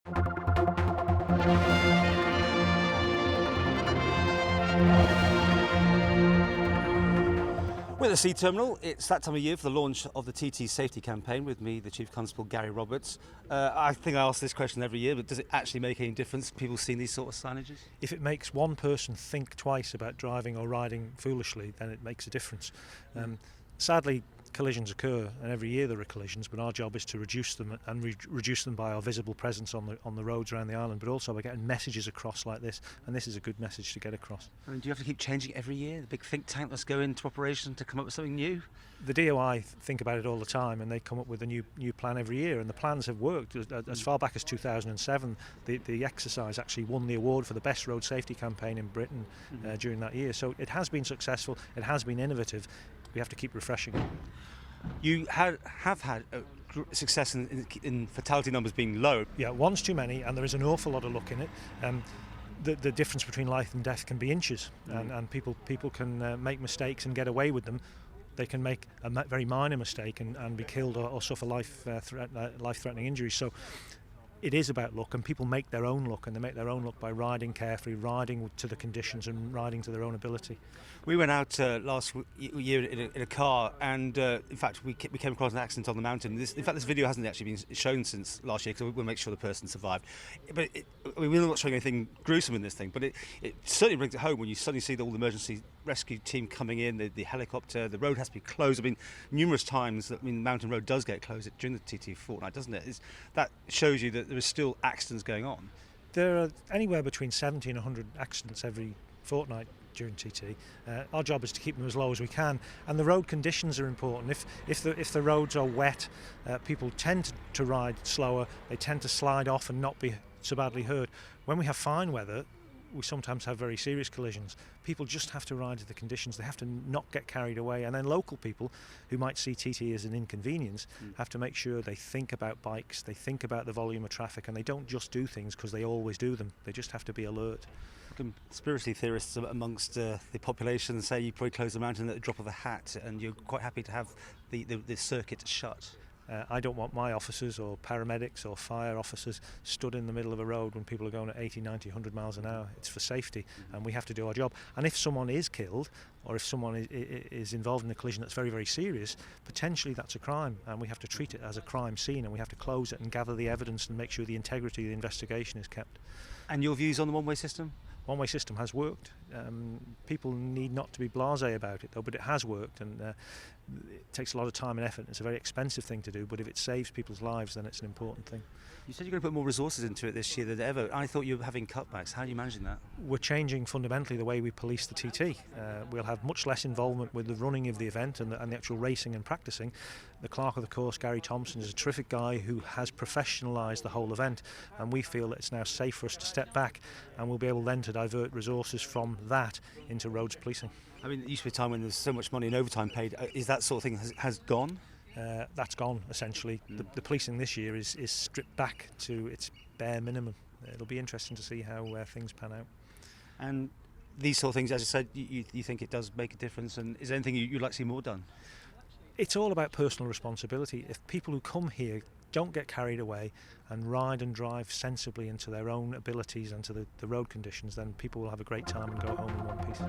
We're at the Sea Terminal. It's that time of year for the launch of the TT Safety Campaign with me, the Chief Constable, Gary Roberts. I think I ask this question every year, but does it actually make any difference, people seeing these sort of signages? If it makes one person think twice about driving or riding foolishly, then it makes a difference. Sadly, collisions occur, and every year there are collisions, but our job is to reduce them, and reduce them by our visible presence on the roads around the island, but also by getting messages across like this, and this is a good message to get across. I mean, do you have to keep changing every year? The big think tank must go into operation to come up with something new? The DOI think about it all the time, and they come up with a new plan every year, and the plans have worked. As far back as 2007, the exercise actually won the award for the best road safety campaign in Britain during that year. So it has been successful, it has been innovative. We have to keep refreshing it. You have had success in fatality numbers being low. Yeah, one's too many, and there is an awful lot of luck in it. The difference between life and death can be inches, and people can make mistakes and get away with them. They can make a very minor mistake and be killed or suffer life-threatening injuries. So it is about luck, and people make their own luck, and they make their own luck by riding carefully, riding to the conditions and riding to their own ability. We went out last year in a car, and in fact we came across an accident on the mountain. In fact, this video hasn't actually been shown since last year because we want to make sure the person survived. But we're not showing anything gruesome in this thing, but it certainly brings it home when you suddenly see all the emergency rescue team coming in, the helicopter, the road has to be closed. I mean, numerous times, Mountain Road does get closed during the TT fortnight, doesn't it? That shows you that there is still accidents going on. There are anywhere between 70 and 100 accidents every fortnight during TT. Our job is to keep them as low as we can, and the road conditions are important. If the roads are wet, people tend to ride slower, they tend to slide off and not be so badly hurt. When we have fine weather, we sometimes have very serious collisions. People just have to ride to the conditions. They have to not get carried away. And then local people who might see TT as an inconvenience have to make sure they think about bikes, they think about the volume of traffic, and they don't just do things because they always do them. They just have to be alert. Conspiracy theorists amongst the population say you probably close the mountain at the drop of a hat, and you're quite happy to have the circuit shut. I don't want my officers or paramedics or fire officers stood in the middle of a road when people are going at 80, 90, 100 miles an hour. It's for safety, and we have to do our job. And if someone is killed, or if someone is involved in a collision that's very, very serious, potentially that's a crime, and we have to treat it as a crime scene, and we have to close it and gather the evidence and make sure the integrity of the investigation is kept. And your views on the one-way system? One-way system has worked. People need not to be blasé about it, though, but it has worked, and it takes a lot of time and effort. It's a very expensive thing to do, but if it saves people's lives, then it's an important thing. You said you're going to put more resources into it this year than ever. I thought you were having cutbacks. How are you managing that? We're changing fundamentally the way we police the TT. We'll have much less involvement with the running of the event and the actual racing and practicing. The clerk of the course, Gary Thompson, is a terrific guy who has professionalised the whole event, and we feel that it's now safe for us to step back, and we'll be able then to divert resources from that into roads policing. I mean, it used to be a time when there was so much money in overtime paid. Is that sort of thing has gone? That's gone, essentially. The policing this year is stripped back to its bare minimum. It'll be interesting to see how things pan out. And these sort of things, as I said, you think it does make a difference, and is there anything you'd like to see more done? It's all about personal responsibility. If people who come here don't get carried away and ride and drive sensibly into their own abilities and to the road conditions, then people will have a great time and go home in one piece.